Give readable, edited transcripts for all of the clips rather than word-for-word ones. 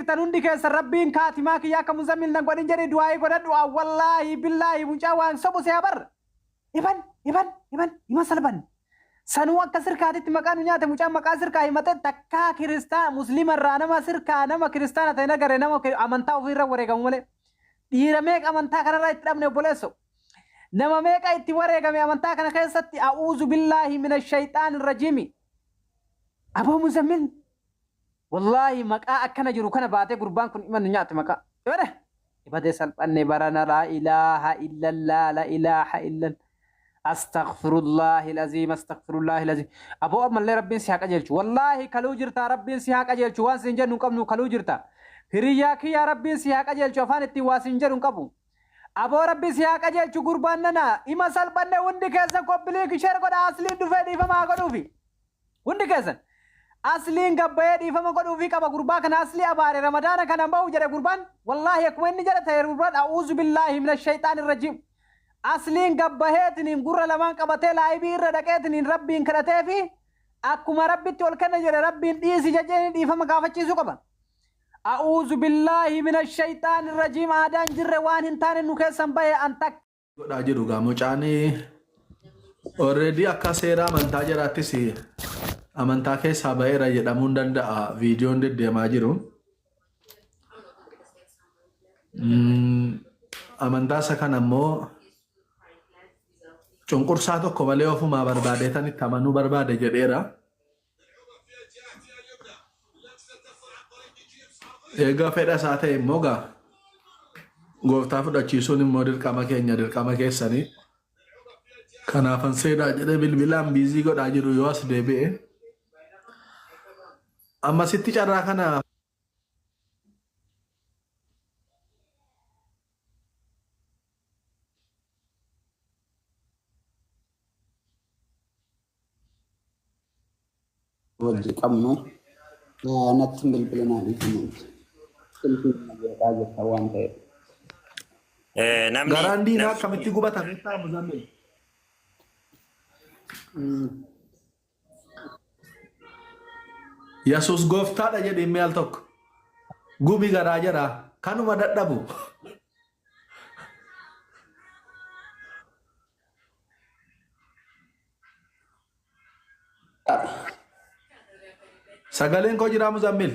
jirtan hundi keessa rabbiin kaatimaa kiyyaa akka muzammil nan godhin jedhi du'aa'ii godhadhu wallaahi billaahi mucaa waan sobu see habar ima salban sanuu akka sirkaatitti maqaan nyaate mucaan maqaa sirkaa himate takkaa kiristaan muslima irraa nama sirkaa nama kiristaana ta'e nagare nama amantaa ofiirra wareegamu malee dhiira meeqa amantaa kanarraa itti dhabne obboleesso nama meeqa itti wareegame amantaa kana keessatti a'uuzu billaahi mina shayxaan rajiimi aboo muzammil wallahi maqaa akkana jiru kana baatee gurbaan kun iman nyaate maqaa ibade salphanne barana la ilaha illallah la ilaha illallah astaghfirullah alazim abo amalle rabbin si haqa jelchu wallahi kaluu jirta rabbin si haqa jelchu waan sin jennu qabnu kaluu jirta hiriya kiya rabbin si haqa jelchu afaan itti waasin jedhu qabu abo rabbi si haqa jelchu gurbaan nana ima salphanne hundi keessa koppilik share godha asliin dhufe dhiifama godhuufi hundi keessa asliin gabbayee dhiifama godhuufi qaba gurbaa kana asli abaare ramadaana kana bahu jedhe gurbaan wallahi akkuma inni jedhe ta'e gurbaan a'uuzu billahi minash shaytaanir rajiim asliin gabbaheetiniin gurra lamaan qabatee laayibii irra dhaqeetiniin rabbiin kadhatee fi akkuma rabbitti ol kenna jedhe rabbiin dhiisi jajjeen dhiifama gaafachiisuu qaba a'uuzu billahi minash shaytaanir rajiim aadaan jirre waan hin taane nu keessan bahe antak godhaa jedhu gaa mucaanii already akka seera amantaa jiraattis amantaa keessaa baheera jedhamuun danda'a viidiyoon deddeemaa jiru amantaa isa kana immoo cunqursaa tokko malee ofumaa barbaadeetan itti amanuu barbaade jedheera eegaa fedha isaa ta'e immoo gaa gooftaa fudhachiisuun immoo dirqama keenya dirqama keessanii kanaafan seedhaa jedhee bilbilaan biizii godhaa jiru yoo as deebi'e ammasitti carraa kana wajji qabnu natti bilbilina waan ta'e garaan diinaa akkamitti gubatan isaa muzammil Yesus gooftaadha jedhee meel tokko gubi garaa jira kanuma dadhabu sagaleen koo jira muzammil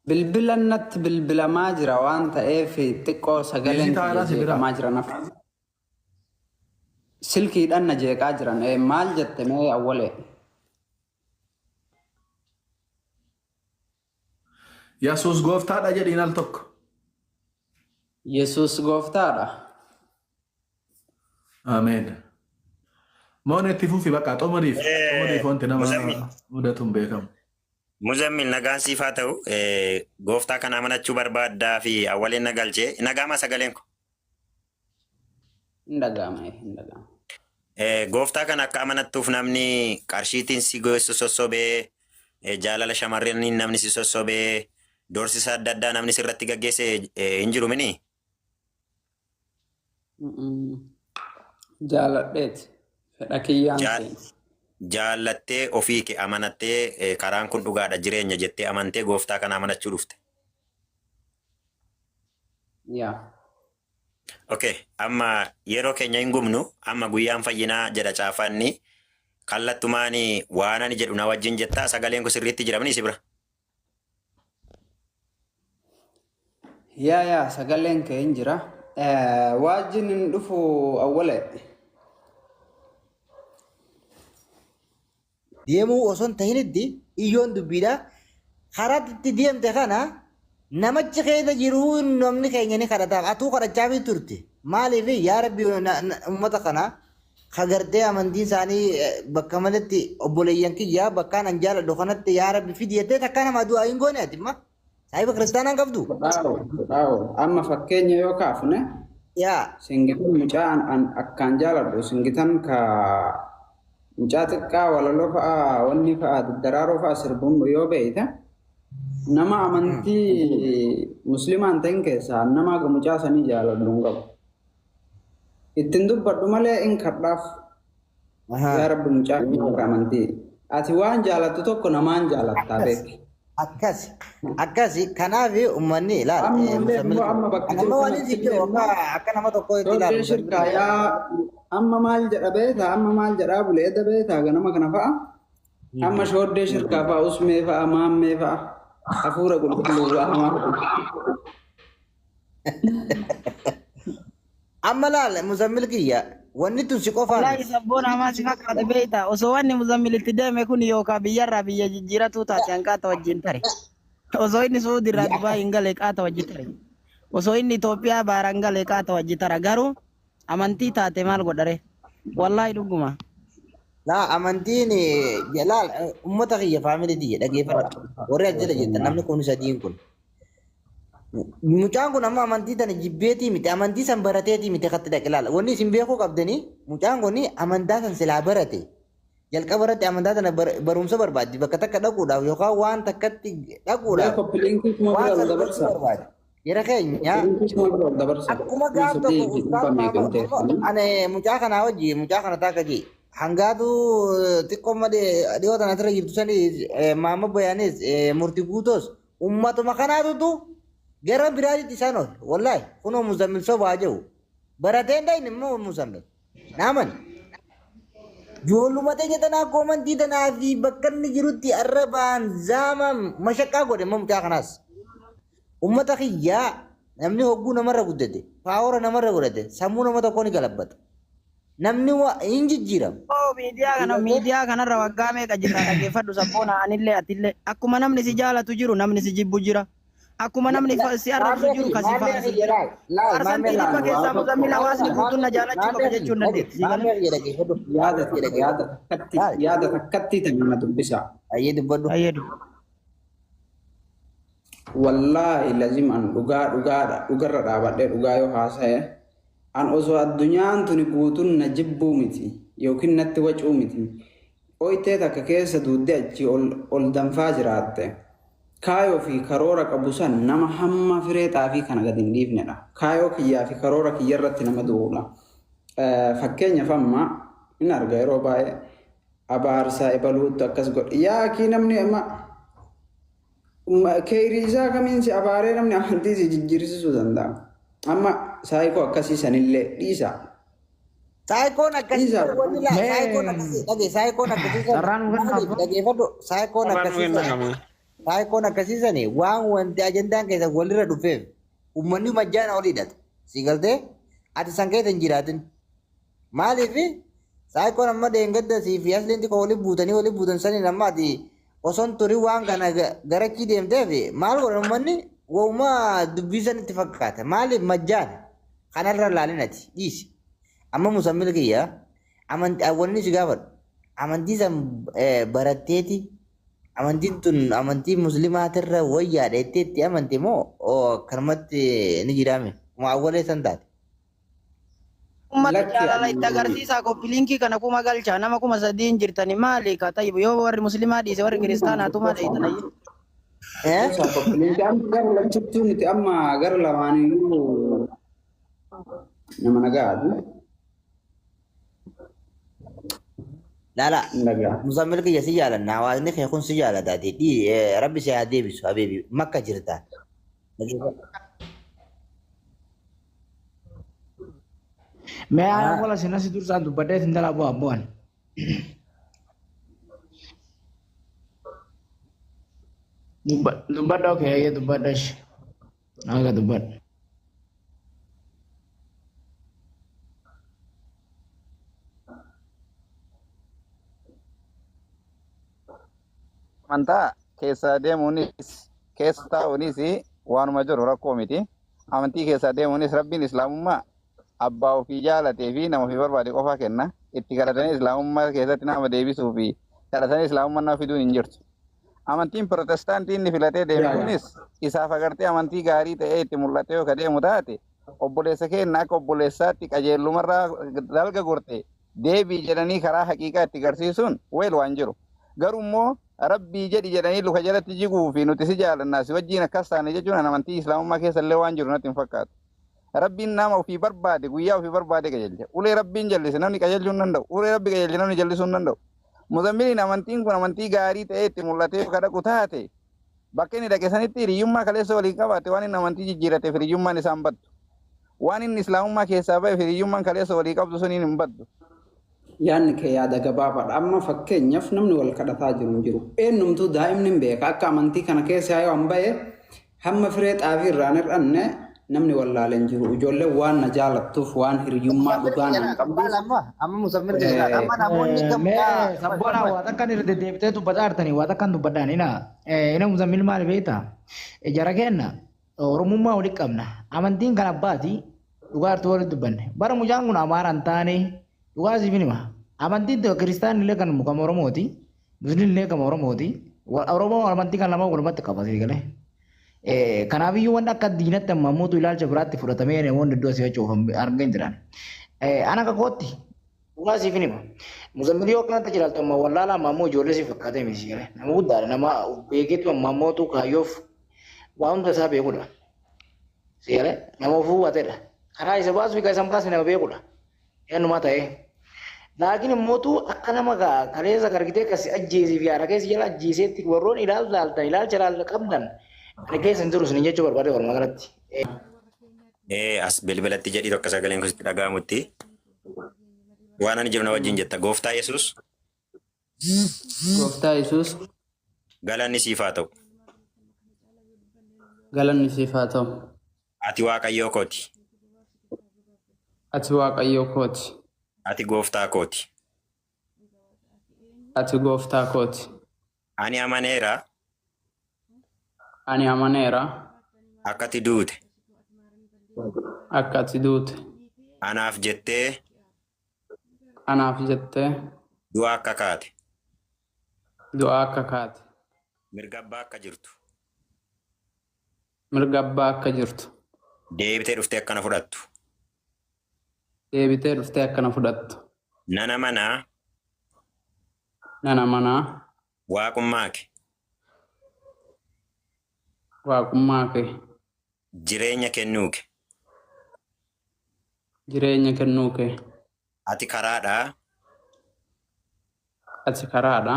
bilbilannatti bilbilamaa jira waan ta'eef xiqqoo sagaleen jeeqamaa jira naf silkiidhaan na jeeqaa jiran maal jette mee awwale Yesus gooftaadha jedhiin al tokko Yesus gooftaadha Ameen Moonetti fufi bakka xomoriif wanti nama mudatuun beekamu Muzammil nagaan siif haa ta'u gooftaa kana amanachuu barbaaddaa fi awwaleen na galchee nagaama sagaleen ko hin dhaga'ama gooftaa kana akka amanattuuf namni qarshiitiin si geessu sossobee jaalala shamarraniin namni si sossobee doorsisa adda addaa namni sirratti gaggeesse hin jiru mini jaaladheeti fedha kiyyaan jaalattee ofii kee amanattee karaan kun dhugaadha jireenya jettee amantee gooftaa kana amanachuu dhufte. Yaa. Okay, amma yeroo keenya hin gubnu amma guyyaan fayyinaa jedha caafanni kallattumaani waan ani jedhu na wajjin jettaa sagaleen kun sirriitti jiramni si bira. Yaa sagaleen kee hin jira. Wajjin hin dhufu awwale. Deemuu osoo hin tahiniddi iyyoon dubbiidha. Karaatti deemte kana namichi keessa jiru namni keenya ni kadhataaf atuu kadhachaa turte. Maaliif yaa Rabbi uummata kana kagartee amantiin isaanii bakka malatti obboleeyyan kiyyaa bakkaan an jaaladhu kanatti yaa Rabbi fidiyattee takka nama du'aa hin goone ati imma. Saayiba kiristaanaan qabdu. Amma fakkeenya yoo kaafne singitan mucaan akkaan jaaladhu singitan ka mucaa xiqqaa walaloo fa'aa wanni fa'aa daddaraaroo fa'aa sirbuun yoo beeyta nama amantii muslimaan ta'in keessaa nama mucaa sanii jaaladhu hin qabu. Ittiin dubbadhu malee in kadhaaf yaa Rabbi mucaa amantii ati waan jaalattu tokko namaan jaalattaa beeki. akkasi kanaaf uummanni ilaala amma waan inni jiru akka nama tokko itti ilaalu shirkaayaa amma maal jedha beeta amma maal jedhaa buleeda beeta ganama kana fa'a amma shooddee shirkaa fa'a usmee fa'a maammee fa'a hafuura qulqulluu fa'a amma laala muzammil kiyya wanni tun si qofaan wallahi sabboon hamaa si fakkaate beeyta osoo wanni muzammilitti deeme kun yookaan biyyarraa biyya jijjiiratu taate hanqaata wajjin tare osoo inni suudirraa Dubaay hin galee qaata wajji tare osoo inni Itoophiyaa baaraan galee qaata wajji tara garuu amantii taate maal godhare wallahi dhuguma laa amantiin jalaal ummata kiyya faamilii tiyya dhageeffadha warri ajjala jettan namni kun sadiin kun mucaan kun amma amantii tana jibbeetii miti amantii san barateetii miti katti dhaqilaala wanni isin beekuu qabdanii mucaan kun amantaa san silaa barate jalqaba irratti amantaa tana barumsa barbaaddi bakka takka dhaquudhaaf yookaan waan takkatti dhaquudhaaf waan san barbaaddi jira keenya akkuma gaaf tokko ane mucaa kanaa wajji mucaa kana taakka jee hangaatu xiqqoo malee dhiyoo tana asirra jirtu sani maama bayaanis murtii guutoos ummatuma kanaatutu gara biraatitti isaan ol wallahi kunoo muzammil sobaa jiru barateen dhayin immoo muzammil naaman ijoollumate jedhanaa koomantii tanaa fi bakka inni jirutti arrabaan zaama mashaqqaa godhe immoo mucaa kanaas ummata kiyyaa namni hogguu namarra guddate paawora namarra godhate sammuu nama tokkoo ni galabbata namni hin jijjiiramu. Miidiyaa kanarra waggaa meeqa jirra dhaggeeffadhu sabboona anillee atillee akkuma namni si jaalatu jiru namni si jibbu jira. Akkuma namni si arrabsu jiru kasi faasi. Arsantii dhibba keessaa muzammil hawaasni guutuun na jaalachuu qaba jechuun dandeetti. Yaada takkatti tanuma dubbisa. Ayyadu. Wallaahi lazim an dhugarra dhaabadhee dhugaa yoo haasa'e an osoo addunyaan tuni guutuun na jibbuu miti yookiin natti wacuu miti. Oyitee takka keessa duudde achi ol danfaa jiraatte. Kaayoo fi karoora qabu san nama hamma firee xaafii kana gadi hin dhiifnedha. Kaayoo kiyyaa fi karoora kiyya irratti nama du'uudha. Fakkeenyaaf amma hin arga yeroo baay'ee abaarsaa ebaluutti akkas godhe. Yaa kii namni amma keeriisaa kamiinsi abaaree namni amantii si jijjiirsisuu danda'a. Amma saayikoo akkasii sanillee dhiisa. Saayikoon akkasii Saayikoon akkasiisanii waan wanti ajandaan keessa walirra dhufeef uummanni majjaana ol hidhata. Si galtee ati san keessa hin jiraatin. Maaliif saayikoon amma deengadda sii fi asliin xiqqoo waliin buutan saniin amma ati osoon turii waan kana garachii deemteef maal godhan uummanni waa'uma dubbisan itti fakkaata. Maaliif majjaana kanarra laalinati dhiisi. Amma muzammil kiyya wanni si gaafadhu amantii san baratteeti. Amantiin tun amantii muslimaatirra wayyaadha itti amantii moo kanumatti ni jiraame awwalee san taate. Ummata jaalala itti agarsiisaa koppiliinkii kana kuma galchaa nama kuma sadiin jirtani maali ka tayyibu yoo warri muslimaa dhiise warri kiristaanaatu malee itanayyi. Koppiliinkii amma gara lachuttuu nuti amma gara lamaaniyyuu nama nagaatu. Lala, muzammil kiyya si jaalanna hawaasni kee kun si jaalataati rabbi si haa deebisu habiibi makka jirta. Mee aanaa wala sinasi dursaan dubbadhee sin dala bu'aa bu'an. Dubbadha okee eeyyee dubbadha shi. Naga dubbadha. Amantaa keessa deemuunis keessa taa'uunis waanuma jiru rakkoo miti. Amantii keessa deemuunis rabbiin islaamummaa abbaa ofii jaalatee fi nama ofii barbaade qofaa kenna. Itti kadhatanii islaamummaa keessatti nama deebisuu fi kadhatanii islaamummaa nama fiduun hin jirtu. Amantiin protestaantii inni filatee deeme kunis isaaf agartee amantii gaarii ta'ee itti mul'ate yoo deemu taate obboleessa keenya akka obboleessaatti qajeellumarraa dalga gorte deebii jedhanii karaa haqiiqaa itti garsiisuun weel waan jiru. Garuu immoo rabbii jedhi jedhanii luka jalatti jiguu fi nuti si jaalannaa si wajjin akkas taane jechuun amantii islaamummaa keessa illee waan jiru natti hin fakkaatu. Rabbiin nama ofii barbaade guyyaa ofii barbaade qajeelcha. Ulee rabbiin jallise namni qajeelchuu hin danda'u. Ulee rabbi qajeelche namni jallisuu hin danda'u. Muzammiliin amantiin kun amantii gaarii ta'ee itti mul'atee kadhaqu taate bakka inni dhaqe sanitti hiriyyummaa kaleessa waliin qabaate waan inni amantii jijjiirateef hiriyyummaan isaan baddu. Waan inni islaamummaa keessaa ba'eef hiriyyummaan kaleessa walii qabdu suniin hin baddu. Yaanni kee yaada gabaabaadha. Amma fakkeenyaaf namni wal kadhataa jiru hin jiru. Eenyumtuu daa'imni hin beeka akka amantii kana keessa yoo hamba'e hamma firee xaafii irraan hir'anne namni wallaaleen jiru. Ijoollee waan na jaalattuuf waan hiriyyummaa dhugaan hin qabdu. Amma musammil jira. Amma namoonni Mee sabboona waa takkan irra deddeebitee dubbataartanii waa takkan dubbadhaan ina musammil maal beektaa? Jara kenna Oromummaa walitti qabna. Amantiin kan abbaati dhugaartuu walitti dubbanne. Bara mucaan kun Amaaraan taane dhugaa siif hima. Amantiin Kiristaan illee kan kan Oromooti. Musliin illee kan Oromooti. Oromoo amantii kan lama walumatti qabate galee. Kanaafiyyuu waan akka diinatti ammamuutu ilaalcha biraatti fudhatamee namoonni iddoo asii jechuuf argaa hin jiran. Ana akka kootti dhugaa siif hima. Muzammilii yoo kanatti jiraattu amma wallaalaa ammaammoo ijoollee siif fakkaatee miti galee. Nama guddaadha nama beekeetu ammaamootu kaayyoof waa hunda isaa beekudha. Seera nama ofuu hubateedha. Karaa isa baasu fi isa baasne nama beekudha. Eenyumaa ta'ee. Laakiin immoo akka nama kaleessa gargitee kasi ajjeesii fi haara keessa jala ajjeeseetti warroon ilaaltan ilaalcha qabdan ani keessa hin jiru isin jechuu barbaade walumaa galatti. As bilbilatti jedhii tokko sagaleen kusitti dhaga'amutti. Waan ani jiru na wajjin jetta gooftaa Yesuus. Gooftaa Yesuus Galanni siif haa ta'u. galanni siif haa ta'u. Ati Waaqayyoo kooti. Ati Waaqayyoo kooti. Ati gooftaa kooti. Ati gooftaa kooti. Ani amaneera Ani amaneera akka ati duute. akka ati duute. Anaaf jettee Anaaf jettee du'a akka kaate. du'aa akka kaate. Mirga abbaa akka jirtu. Mirga abbaa akka jirtu. Deebitee dhuftee akkana fudhattu. Deebitee dhuftee akkana fudhattu. Nana manaa Nana manaa waaqummaa kee. waaqummaa kee. Jireenya kennuu kee. Jireenya kennuu kee. Ati karaadhaa. Ati karaadha.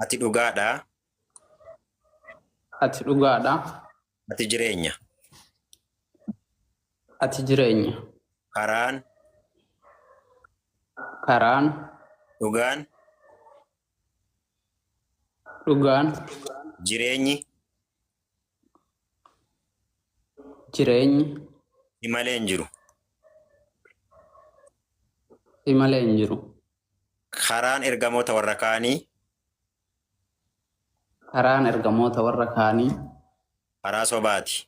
Ati dhugaadhaa. Ati dhugaadha. Ati jireenya. Ati jireenya. Karaan, Karaan dhugaan, dhugaan jireenyi jireenyi malee hin jiru. si malee hin jiru. Karaan ergamoota warra kaanii Karaan ergamoota warra kaanii karaa sobaati.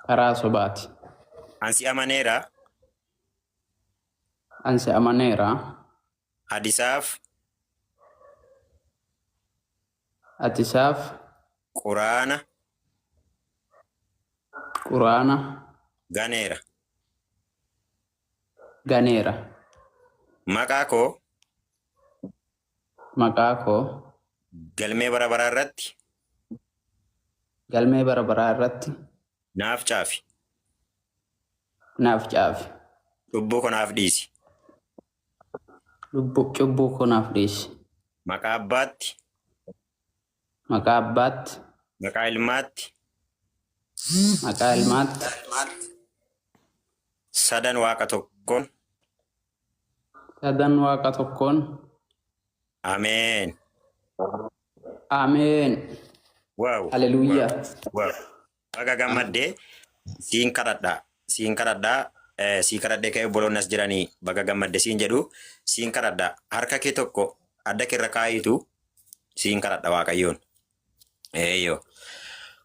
karaa sobaati. Ansi amaneera Ansi amaneera hadisaaf atisaaf quraana quraana ganeera. ganeera. Maqaa koo Maqaa koo galmee bara baraa irratti galmee bara baraa irratti naaf caafi. naaf caafi. Cubbuu koo naaf dhiisi. Cubbuu koo naaf dhiisi. Maqaa abbaatti, Maqaa abbaatti, maqaa ilmaatti, maqaa ilmaatti, sadan waaqa tokkoon. sadan waaqa tokkoon. Ameen. Ameen. Wow. Haleluuyaa. Wow. Baga gammaddee siin kadhadhaa. Siin kadhadhaa. Siin kadhadhee ka'ee obboloonnas jiranii baga gammaddee siin jedhu siin kadhadhaa. Harka kee tokko adda kee irra kaayitu siin kadhadha Waaqayyoon. Eeyyoo.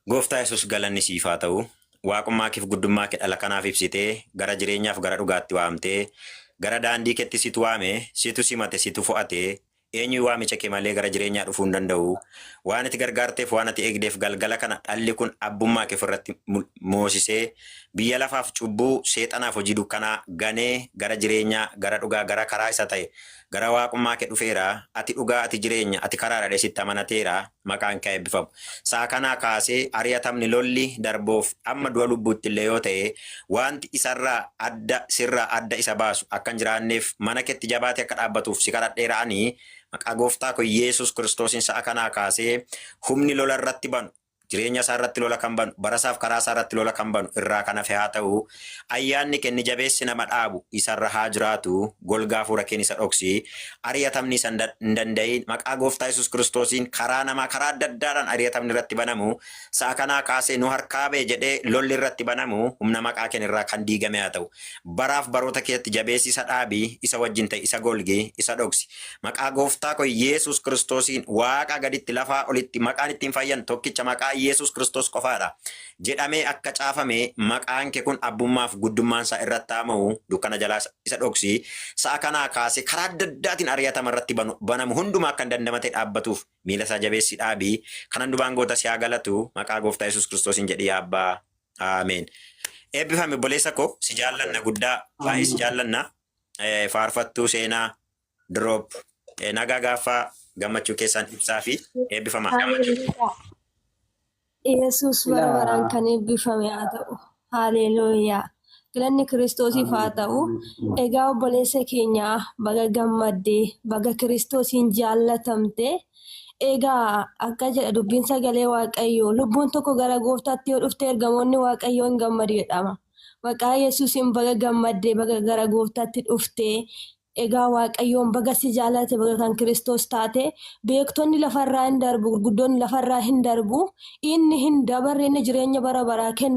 Gooftaa Yesuus galanni siif haa ta'u. Waaqummaa keef guddummaa kee dhala kanaaf ibsitee gara jireenyaaf gara dhugaatti waamtee gara daandii keetti situ waame situ simate situ fo'atee eenyu waamicha kee malee gara jireenyaa dhufuu hin danda'u. Waan ati gargaarteef waan ati eegdeef galgala kana dhalli kun abbummaa kee irratti moosisee biyya lafaaf cubbuu seexanaaf hojii dukkanaa ganee gara jireenyaa gara dhugaa gara karaa isa ta'e gara waaqummaa kee dhufeera ati dhugaa ati jireenya ati karaadha dheesitti amanateera maqaan kee eebbifamu saa kanaa kaasee ari'atamni lolli darbuuf amma du'a lubbuutti illee yoo ta'e wanti isarraa adda sirraa adda isa baasu akkan jiraanneef mana keetti jabaate akka dhaabbatuuf si kadhadheeraanii maqaa gooftaa koo Yesuus Kiristoosiin saa kanaa kaasee humni lola irratti banu jireenya isaa irratti lola kan banu barasaaf karaa isaa irratti lola kan banu irraa kan hafe haa ta'u ayyaanni kenni jabeessi nama dhaabu isarra haa jiraatu golgaa fuura keen isa dhoksi ari'atamni isa hin danda'in maqaa gooftaa Yesuus Kiristoosiin karaa namaa karaa adda addaadhaan ari'atamni irratti banamu saa kanaa kaasee nu harkaa bee jedhee lolli irratti banamu humna maqaa keen irraa kan diigame haa ta'u baraaf baroota keessatti jabeessi isa dhaabii isa wajjin ta'e isa golgee isa dhoksi maqaa gooftaa koo Yesuus Kiristoosiin waaqa gaditti lafaa olitti maqaan ittiin fayyan tokkicha maqaa Yesuus Kiristoos qofaadha jedhamee akka caafame maqaan kee kun abbummaaf guddummaan isaa irratti haama'u dukkana jalaa isa dhoksi sa'a kanaa kaasee karaa adda addaatiin ari'atama irratti banamu hundumaa akka dandamate dhaabbatuuf miila isaa jabeessi dhaabii kanan dubaan goota si haa galatu maqaa gooftaa Yesuus Kiristoosiin jedhii abbaa ameen. Eebbifame boleessa koo si jaallanna guddaa baay'ee si jaallanna faarfattuu seenaa drop nagaa gaaffaa gammachuu keessaan ibsaa fi eebbifama. Yesus barbaraan kan eebbifame haa ta'u. Haleluuyaa. Galanni Kiristoosiif haa ta'u. Egaa obboleessa keenya baga gammaddee baga Kiristoosiin jaallatamte. Egaa akka jedha dubbiin sagalee Waaqayyoo lubbuun tokko gara gooftaatti yoo dhufte ergamoonni Waaqayyoo hin gammadu jedhama. Maqaa Yesuusiin baga gammaddee baga gara gooftaatti dhufte. Egaa Waaqayyoon baga si jaallate baga kan Kiristoos taate beektonni lafarraa hin darbu gurguddoonni lafarraa hin darbu inni hin dabarre inni jireenya bara baraa kenna.